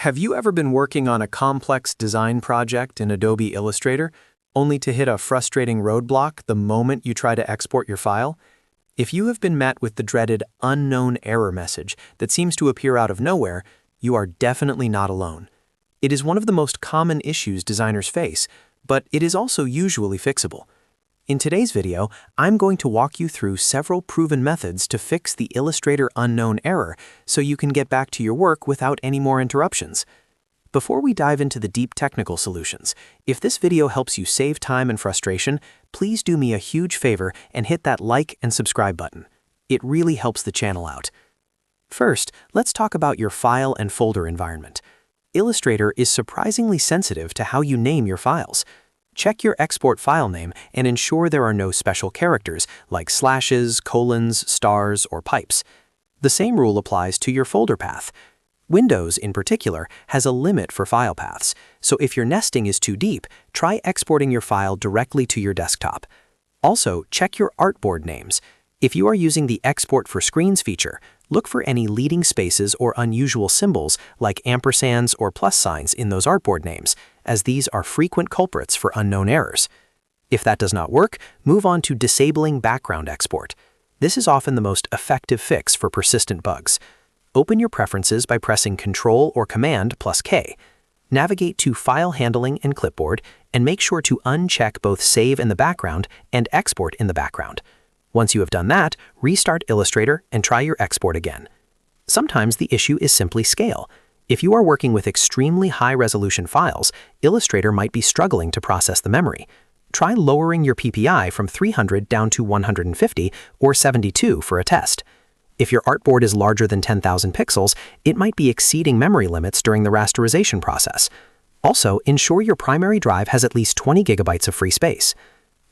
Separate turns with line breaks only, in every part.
Have you ever been working on a complex design project in Adobe Illustrator, only to hit a frustrating roadblock the moment you try to export your file? If you have been met with the dreaded unknown error message that seems to appear out of nowhere, you are definitely not alone. It is one of the most common issues designers face, but it is also usually fixable. In today's video, I'm going to walk you through several proven methods to fix the Illustrator unknown error so you can get back to your work without any more interruptions. Before we dive into the deep technical solutions, if this video helps you save time and frustration, please do me a huge favor and hit that like and subscribe button. It really helps the channel out. First, let's talk about your file and folder environment. Illustrator is surprisingly sensitive to how you name your files. Check your export file name and ensure there are no special characters like slashes, colons, stars, or pipes. The same rule applies to your folder path. Windows, in particular, has a limit for file paths, so if your nesting is too deep, try exporting your file directly to your desktop. Also, check your artboard names. If you are using the Export for Screens feature, look for any leading spaces or unusual symbols like ampersands or plus signs in those artboard names, as these are frequent culprits for unknown errors. If that does not work, move on to disabling background export. This is often the most effective fix for persistent bugs. Open your preferences by pressing Ctrl or Command plus K. Navigate to File Handling and Clipboard, and make sure to uncheck both Save in the background and Export in the background. Once you have done that, restart Illustrator and try your export again. Sometimes the issue is simply scale. If you are working with extremely high-resolution files, Illustrator might be struggling to process the memory. Try lowering your PPI from 300 down to 150 or 72 for a test. If your artboard is larger than 10,000 pixels, it might be exceeding memory limits during the rasterization process. Also, ensure your primary drive has at least 20 gigabytes of free space.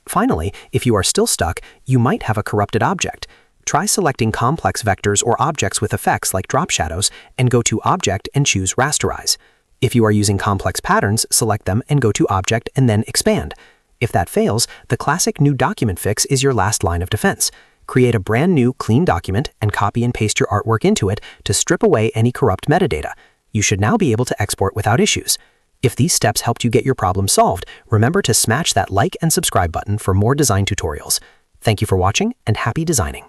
Finally, if you are still stuck, you might have a corrupted object. Try selecting complex vectors or objects with effects like drop shadows and go to Object and choose Rasterize. If you are using complex patterns, select them and go to Object and then Expand. If that fails, the classic New Document fix is your last line of defense. Create a brand new, clean document and copy and paste your artwork into it to strip away any corrupt metadata. You should now be able to export without issues. If these steps helped you get your problem solved, remember to smash that like and subscribe button for more design tutorials. Thank you for watching and happy designing.